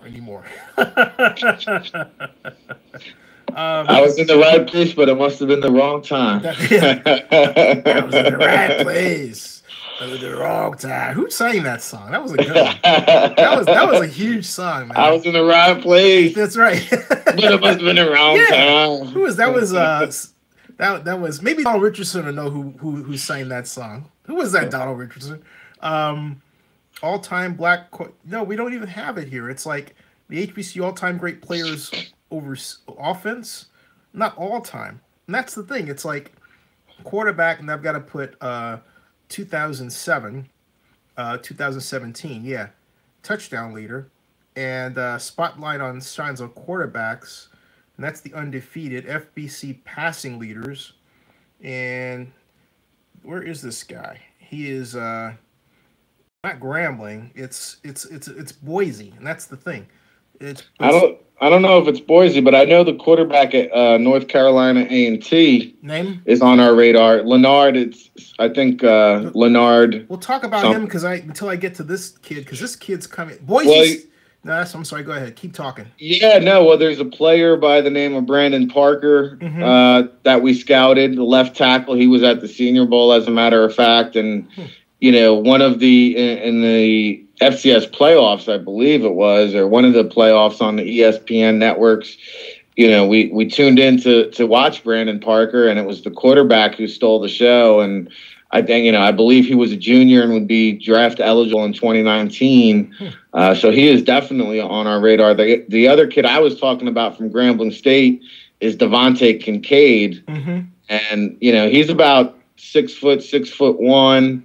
I was in the right place, but it must have been the wrong time. I was in the right place. I was in the wrong time. Who sang that song? That was a good one. That was a huge song, man. I was in the right place. That's right. But it must have been the wrong time. Who was that? That was maybe Donald Richardson to know who sang that song. Who was that? Donald Richardson. All-time black. No, we don't even have it here. It's like the HBCU all-time great players over offense, not all-time. And that's the thing. It's like quarterback, and I've got to put 2017, yeah, touchdown leader, and spotlight shines on quarterbacks, and that's the undefeated FBC passing leaders. And where is this guy? He is not Grambling. It's Boise, and that's the thing. I don't know if it's Boise, but I know the quarterback at North Carolina A&T name is on our radar. Leonard, Leonard. We'll talk about him until I get to this kid, because this kid's coming. Boise. No, I'm sorry. Go ahead. Keep talking. Yeah, no. Well, there's a player by the name of Brandon Parker that we scouted, the left tackle. He was at the Senior Bowl, as a matter of fact, and one of in the FCS playoffs, I believe it was, or one of the playoffs on the ESPN networks. We tuned in to watch Brandon Parker, and it was the quarterback who stole the show. And I think, I believe he was a junior and would be draft eligible in 2019. So he is definitely on our radar. The other kid I was talking about from Grambling State is Devante Kincade. And, he's about 6 foot, 6'1",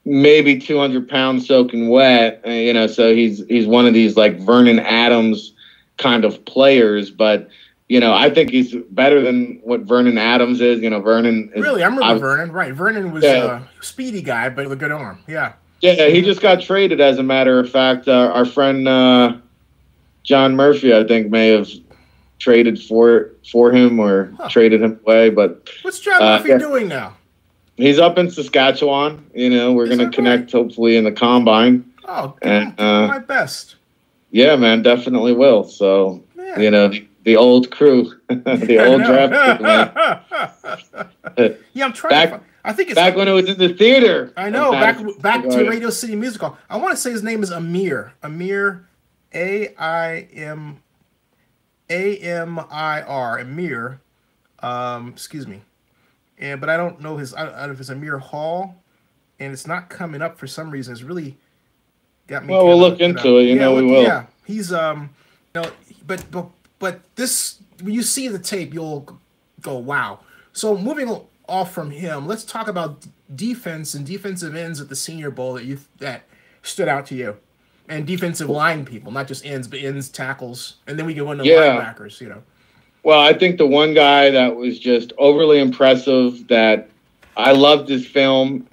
maybe 200 pounds soaking wet, so he's one of these like Vernon Adams kind of players, but I think he's better than what Vernon Adams is. Vernon is, really, I remember Vernon. Right, Vernon was a speedy guy, but with a good arm. Yeah, he just got traded, as a matter of fact. Our friend John Murphy, I think, may have traded for him or traded him away. But what's John Murphy doing now? He's up in Saskatchewan. We're going to connect hopefully in the combine. Oh, and my best. Yeah, man, definitely will. So, the old crew, the old draft crew, yeah, I'm trying I think it's back when it was in the theater. I know, back to Radio City Music Hall. I want to say his name is Amir. Amir, AIMIR. Amir. Excuse me. But I don't know if it's Amir Hall, and it's not coming up for some reason. It's really got me. Well, we'll look into it. We will. Yeah, he's but this, when you see the tape, you'll go, wow. So moving off from him, let's talk about defense and defensive ends at the Senior Bowl that stood out to you, and defensive line people, not just ends, but ends, tackles, and then we go into linebackers. Well, I think the one guy that was just overly impressive, that I loved his film.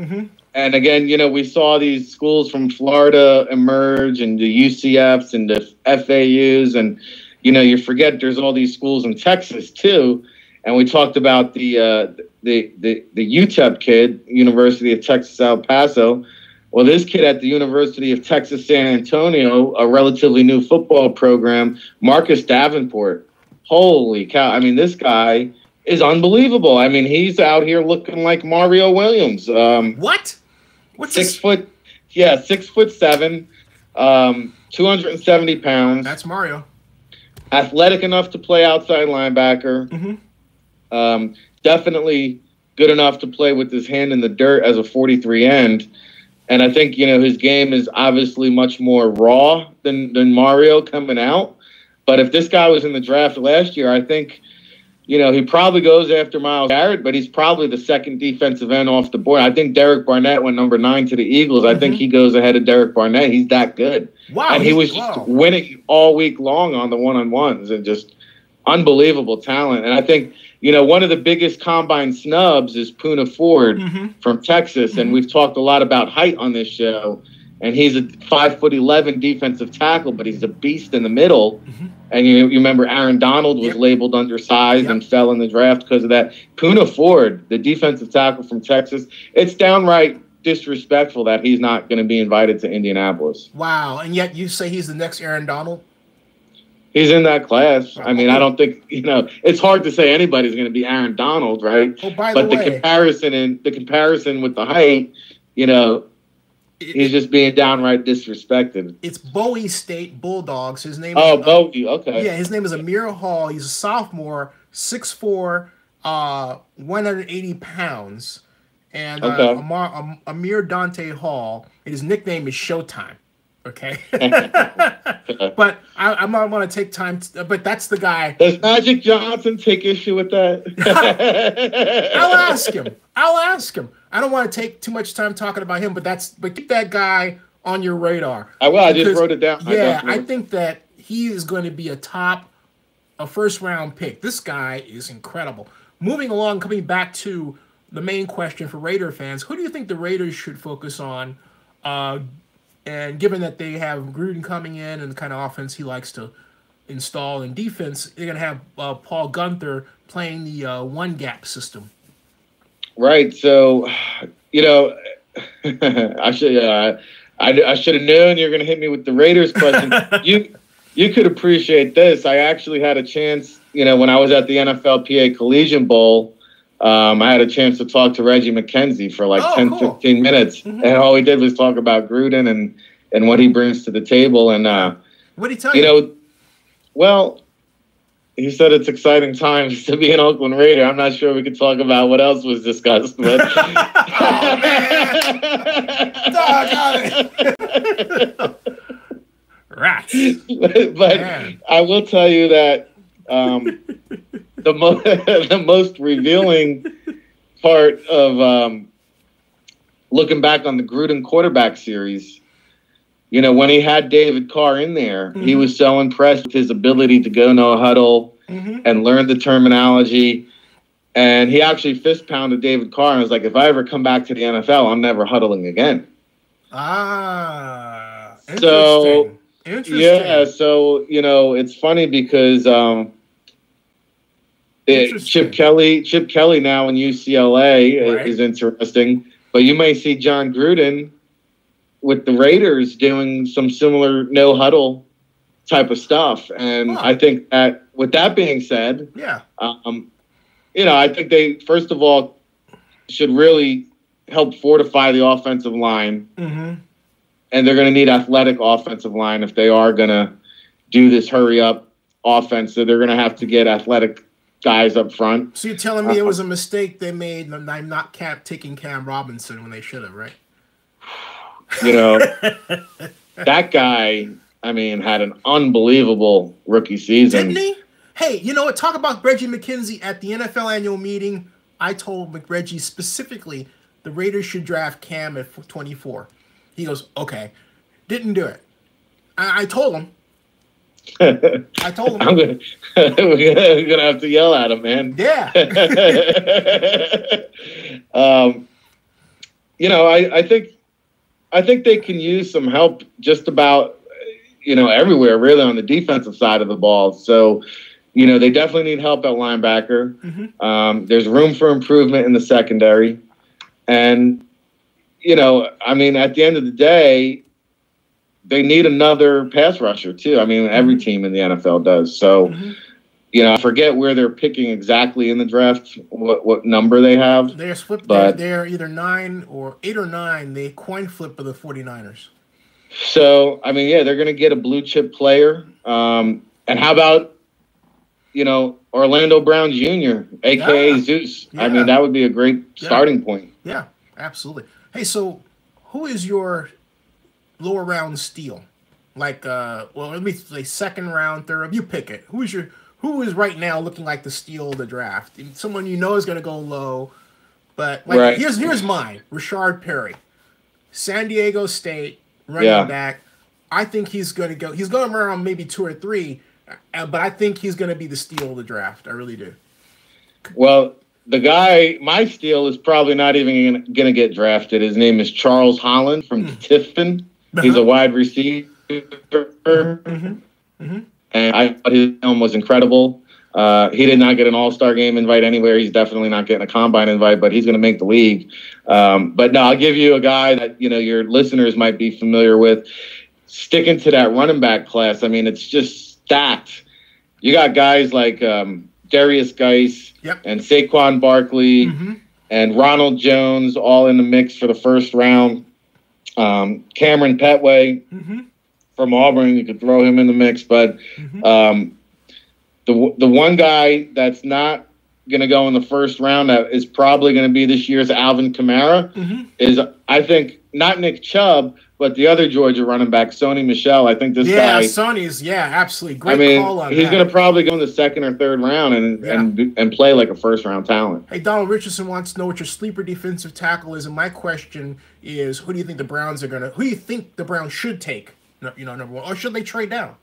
And again, we saw these schools from Florida emerge, and the UCFs and the FAUs, and you forget there's all these schools in Texas too. And we talked about the UTEP kid, University of Texas El Paso. Well, this kid at the University of Texas San Antonio, a relatively new football program, Marcus Davenport. Holy cow. I mean, this guy is unbelievable. I mean, he's out here looking like Mario Williams. What? What's 6'7", 270 pounds. That's Mario. Athletic enough to play outside linebacker. Definitely good enough to play with his hand in the dirt as a 43 end. And I think, his game is obviously much more raw than Mario coming out. But if this guy was in the draft last year, I think, he probably goes after Myles Garrett, but he's probably the second defensive end off the board. I think Derek Barnett went number 9 to the Eagles. I think he goes ahead of Derek Barnett. He's that good. Wow. And he was just winning all week long on the one-on-ones and just unbelievable talent. And I think, one of the biggest combine snubs is Poona Ford from Texas. And we've talked a lot about height on this show. And he's a 5'11" defensive tackle, but he's a beast in the middle. And you remember Aaron Donald was labeled undersized and fell in the draft because of that. Poona Ford, the defensive tackle from Texas, it's downright disrespectful that he's not going to be invited to Indianapolis. Wow. And yet you say he's the next Aaron Donald? He's in that class. I mean, I don't think, it's hard to say anybody's going to be Aaron Donald, right? Oh, by the way. But the comparison with the height, he's just being downright disrespected. It's Bowie State Bulldogs. His name is Bowie, okay. Yeah, his name is Amir Hall. He's a sophomore, 6'4", 180 pounds. And Amir Dante Hall, and his nickname is Showtime. Okay. But I'm not want to take time, but that's the guy. Does Magic Johnson take issue with that? I'll ask him. I don't want to take too much time talking about him, but keep that guy on your radar. I will. I just wrote it down. Yeah, I think that he is going to be a first-round pick. This guy is incredible. Moving along, coming back to the main question for Raider fans, who do you think the Raiders should focus on? And given that they have Gruden coming in and the kind of offense he likes to install in defense, they're going to have Paul Gunther playing the one-gap system. Right. So, I should have known you were going to hit me with the Raiders question. You could appreciate this. I actually had a chance, when I was at the NFLPA Collegian Bowl, I had a chance to talk to Reggie McKenzie for 15 minutes. And all he did was talk about Gruden and what he brings to the table. And what did he tell you? Well, he said it's exciting times to be an Oakland Raider. I'm not sure we could talk about what else was discussed. But oh, man. Rats. But I will tell you that the most revealing part of looking back on the Gruden quarterback series, when he had David Carr in there, he was so impressed with his ability to go no huddle and learn the terminology. And he actually fist pounded David Carr and was like, if I ever come back to the NFL, I'm never huddling again. Interesting. So, yeah, so, it's funny because Chip Kelly now in UCLA is interesting, but you may see John Gruden with the Raiders doing some similar no huddle type of stuff. And I think that with that being said, I think they, first of all, should really help fortify the offensive line. And they're going to need athletic offensive line if they are going to do this hurry up offense. So they're going to have to get athletic guys up front. So you're telling me it was a mistake they made by not taking Cam Robinson when they should have, right? That guy, had an unbelievable rookie season. Didn't he? Hey, you know what? Talk about Reggie McKenzie at the NFL annual meeting. I told Reggie specifically the Raiders should draft Cam at 24. He goes, okay. Didn't do it. I told him. I told him. We're gonna have to yell at him, man. Yeah. I think they can use some help just about everywhere, really, on the defensive side of the ball. So, they definitely need help at linebacker. There's room for improvement in the secondary, and at the end of the day, they need another pass rusher too. Every team in the NFL does. So, I forget where they're picking exactly in the draft, what number they have. They're split, but they're either 8 or 9. They coin flip for the 49ers. So, I mean, yeah, they're going to get a blue chip player. And how about, Orlando Brown Jr., a.k.a. Zeus? Yeah. I mean, that would be a great starting point. Yeah, absolutely. Hey, so who is your lower round steal? Like, let me say second round, third. You pick it. Who is right now looking like the steal of the draft? Someone is going to go low, but here's mine. Rashard Perry, San Diego State running back. I think he's going to go. He's going around maybe 2 or 3, but I think he's going to be the steal of the draft. I really do. Well, my steal is probably not even going to get drafted. His name is Charles Holland from Tiffin. He's a wide receiver. And I thought his film was incredible. He did not get an all-star game invite anywhere. He's definitely not getting a combine invite, but he's going to make the league. But no, I'll give you a guy that, your listeners might be familiar with. Sticking to that running back class, I mean, it's just stacked. You got guys like Darius Geis and Saquon Barkley and Ronald Jones all in the mix for the first round. Cameron Petway from Auburn, you could throw him in the mix. But the one guy that's not going to go in the first round that is probably going to be this year's Alvin Kamara is, I think, not Nick Chubb, but the other Georgia running back, Sony Michel. I think this guy. Sony's, absolutely. Great call on he's going to probably go in the second or third round and play like a first-round talent. Hey, Donald Richardson wants to know what your sleeper defensive tackle is, and my question is, who do you think the Browns should take? Number one, or should they trade down?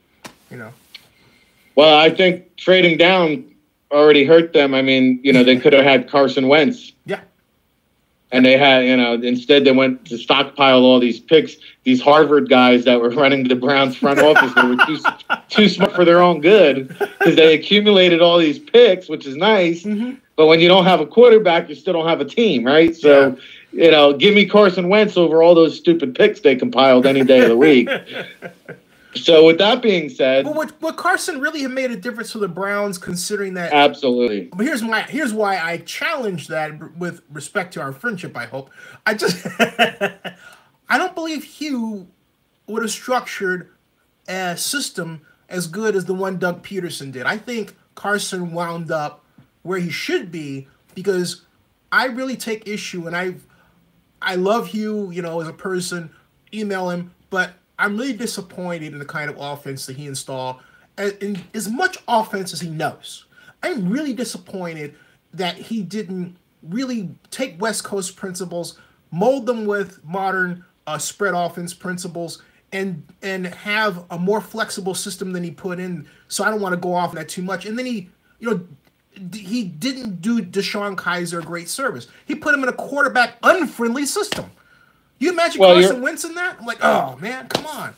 Well, I think trading down already hurt them. I mean, they could have had Carson Wentz. Yeah. And they had, instead they went to stockpile all these picks, these Harvard guys that were running the Browns front office. They were too smart for their own good because they accumulated all these picks, which is nice. But when you don't have a quarterback, you still don't have a team, right? So, give me Carson Wentz over all those stupid picks they compiled any day of the week. So with that being said, would Carson really have made a difference for the Browns, considering that? Absolutely. But here's why I challenge that with respect to our friendship. I hope I don't believe Hugh would have structured a system as good as the one Doug Peterson did. I think Carson wound up where he should be because I really take issue, and I love Hugh, as a person. Email him, but I'm really disappointed in the kind of offense that he installed. In as much offense as he knows, I'm really disappointed that he didn't really take West Coast principles, mold them with modern spread offense principles, and have a more flexible system than he put in. So I don't want to go off that too much. And then he didn't do Deshaun Kaiser a great service. He put him in a quarterback unfriendly system. You imagine Carson Wentz in that? I'm like, oh, man, come on.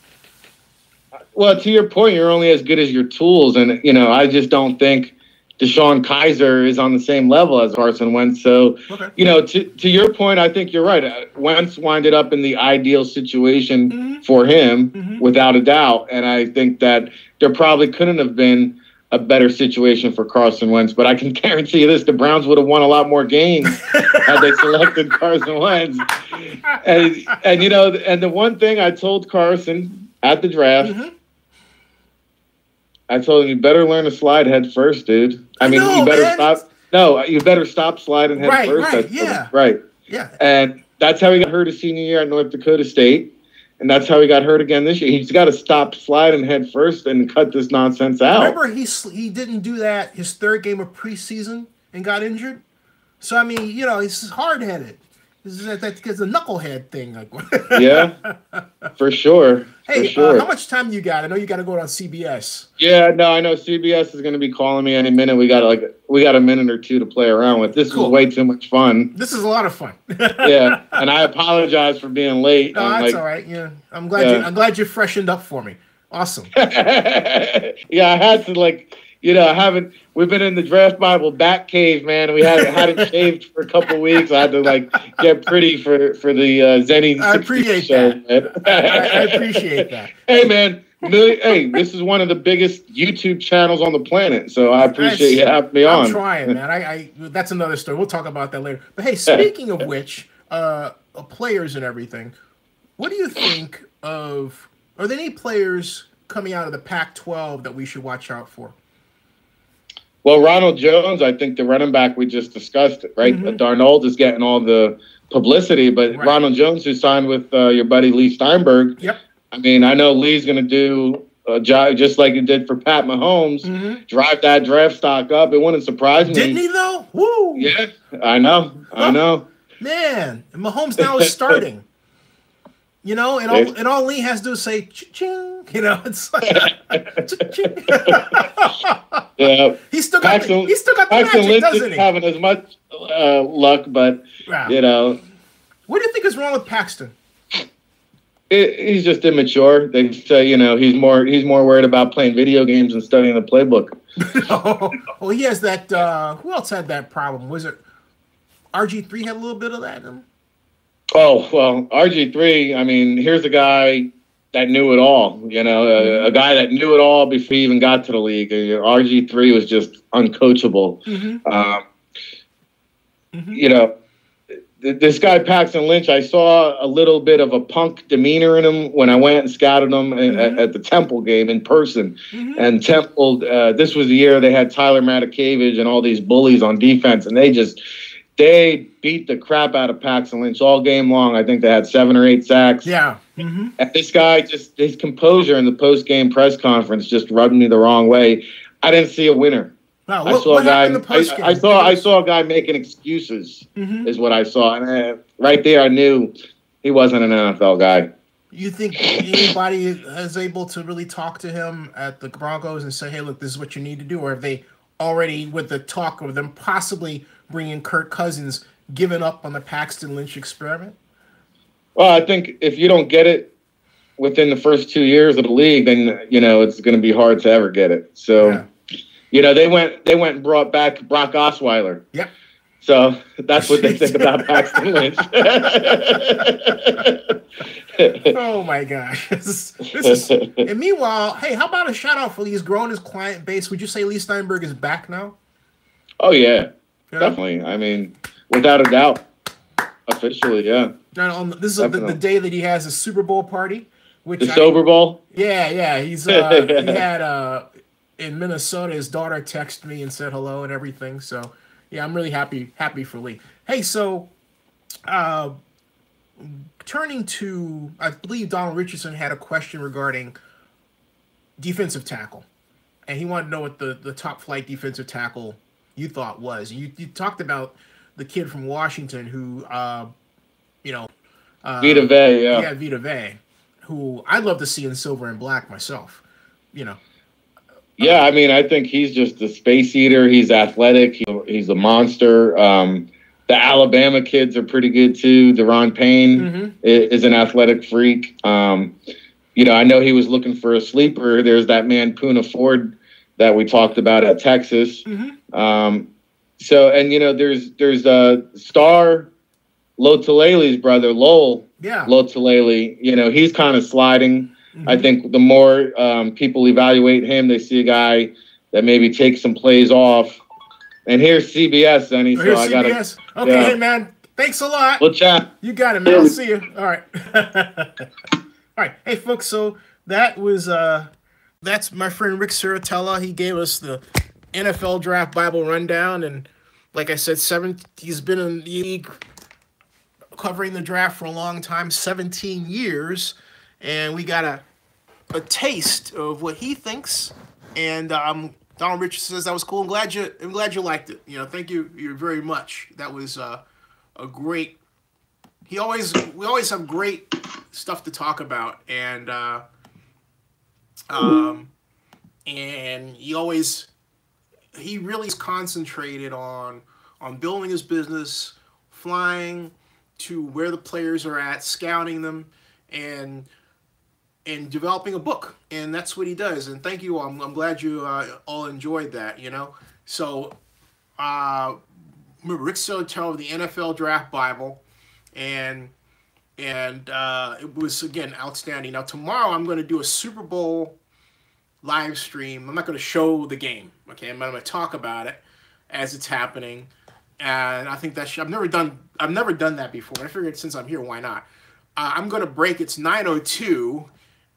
Well, to your point, you're only as good as your tools. And, I just don't think Deshaun Kaiser is on the same level as Carson Wentz. So, to your point, I think you're right. Wentz winded up in the ideal situation for him, without a doubt. And I think that there probably couldn't have been a better situation for Carson Wentz. But I can guarantee you this, the Browns would have won a lot more games had they selected Carson Wentz. And the one thing I told Carson at the draft, I told him, you better learn to slide head first, dude. You better stop. No, you better stop sliding head first. Right. Yeah. And that's how he got hurt his senior year at North Dakota State. And that's how he got hurt again this year. He's got to stop sliding head first and cut this nonsense out. Remember, he didn't do that his third game of preseason and got injured? So, he's hard-headed. That's a knucklehead thing. Yeah, for sure. Hey, for sure. How much time you got? I know you got to go on CBS. Yeah, no, I know CBS is going to be calling me any minute. We got a minute or two to play around with. This is way too much fun. This is a lot of fun. Yeah, and I apologize for being late. No, that's all right. Yeah, I'm glad you freshened up for me. Awesome. Yeah, I had to we've been in the Draft Bible back cave, man. We hadn't shaved for a couple of weeks. I had to get pretty for the Zennie. I appreciate show, that. I appreciate that. Hey, man, Hey, this is one of the biggest YouTube channels on the planet, so I appreciate you having me on. I'm trying, man. I that's another story. We'll talk about that later. But hey, speaking of which, players and everything, what do you think of? Are there any players coming out of the Pac-12 that we should watch out for? Well, Ronald Jones, I think the running back we just discussed, right? Darnold is getting all the publicity, but Ronald Jones, who signed with your buddy Lee Steinberg. Yep. I mean, I know Lee's going to do a job just like he did for Pat Mahomes, drive that draft stock up. It wouldn't surprise me. Didn't he, though? Woo! Yeah, I know. Man, Mahomes now is starting. You know, and all Lee has to do is say, ching. You know, it's like, ching. Yeah. He's still got the magic, Lynch doesn't isn't he? having as much luck, but, you know. What do you think is wrong with Paxton? He's just immature. They say, you know, he's more worried about playing video games and studying the playbook. Well, he has that. Who else had that problem? Was it RG3 had a little bit of that in him? Oh, well, RG3, I mean, here's a guy that knew it all, you know, a guy that knew it all before he even got to the league. RG3 was just uncoachable. You know, this guy, Paxton Lynch, I saw a little bit of a punk demeanor in him when I went and scouted him at the Temple game in person. And Temple, this was the year they had Tyler Matakavich and all these bullies on defense, and they beat the crap out of Paxton Lynch all game long. I think they had 7 or 8 sacks. Yeah. And this guy, just his composure in the post-game press conference just rubbed me the wrong way. I didn't see a winner. Wow, I saw a guy making excuses is what I saw. And right there, I knew he wasn't an NFL guy. You think anybody is able to really talk to him at the Broncos and say, hey, look, this is what you need to do? Or have they already, with the talk of them possibly bringing Kirk Cousins, given up on the Paxton Lynch experiment? Well, I think if you don't get it within the first 2 years of the league, then, you know, it's going to be hard to ever get it. So, you know, they went and brought back Brock Osweiler. Yep. So that's what they think about Paxton Lynch. Oh my gosh! This is, and meanwhile, hey, how about a shout out for Lee's growing his client base? Would you say Lee Steinberg is back now? Oh yeah, definitely. I mean, without a doubt, officially, yeah. Now, this is the day that he has a Super Bowl party. Which Super Bowl? Yeah. He had in Minnesota. His daughter texted me and said hello and everything. So yeah, I'm really happy for Lee. Hey, so turning to, I believe Donald Richardson had a question regarding defensive tackle, and he wanted to know what the top flight defensive tackle you thought was. You talked about the kid from Washington who, Vita Vea, yeah, Vita Vea, who I'd love to see in silver and black myself. You know. Yeah, I mean, I think he's just a space eater. He's athletic. He's a monster. The Alabama kids are pretty good too. Deron Payne is an athletic freak. You know, I know he was looking for a sleeper. There's that man Poona Ford that we talked about at Texas. So, and you know, there's Star Lotulelei's brother Lowell. Yeah, Lotulelei. You know, he's kind of sliding. I think the more people evaluate him, they see a guy that maybe takes some plays off. And here's CBS, Zennie. So I got CBS. Okay, hey, man. Thanks a lot. We'll chat. You got it, man. I'll see you. All right. All right. Hey, folks. So that was that's my friend Rick Serritella. He gave us the NFL Draft Bible rundown, and like I said, he's been in the league covering the draft for a long time, 17 years, and we got a taste of what he thinks. And Donald Richardson says that was cool. I'm glad you liked it. You know, thank you very much. That was a great. We always have great stuff to talk about, and he really is concentrated on building his business, flying to where the players are at, scouting them, and developing a book, and that's what he does. And thank you all. I'm glad you all enjoyed that. You know, so remember Rick Serritella of the NFL Draft Bible, and And it was, again, outstanding. Now, tomorrow I'm going to do a Super Bowl live stream. I'm not going to show the game, okay? I'm going to talk about it as it's happening. And I think that I've never done that before. I figured since I'm here, why not? I'm going to break. It's 9:02,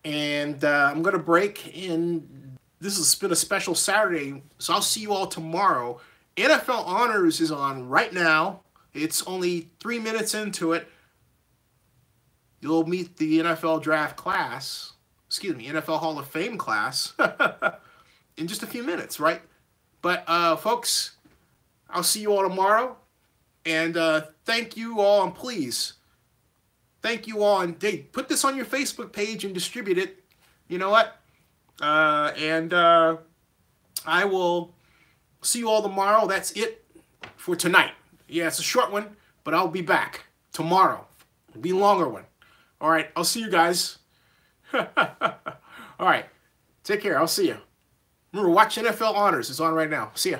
and I'm going to break in. This has been a special Saturday, so I'll see you all tomorrow. NFL Honors is on right now. It's only 3 minutes into it. You'll meet the NFL draft class, excuse me, NFL Hall of Fame class in just a few minutes, right? But, folks, I'll see you all tomorrow. And thank you all, and please, thank you all. And hey, put this on your Facebook page and distribute it. You know what? I will see you all tomorrow. That's it for tonight. Yeah, it's a short one, but I'll be back tomorrow. It'll be a longer one. All right, I'll see you guys. All right, take care. I'll see you. Remember, watch NFL Honors. It's on right now. See ya.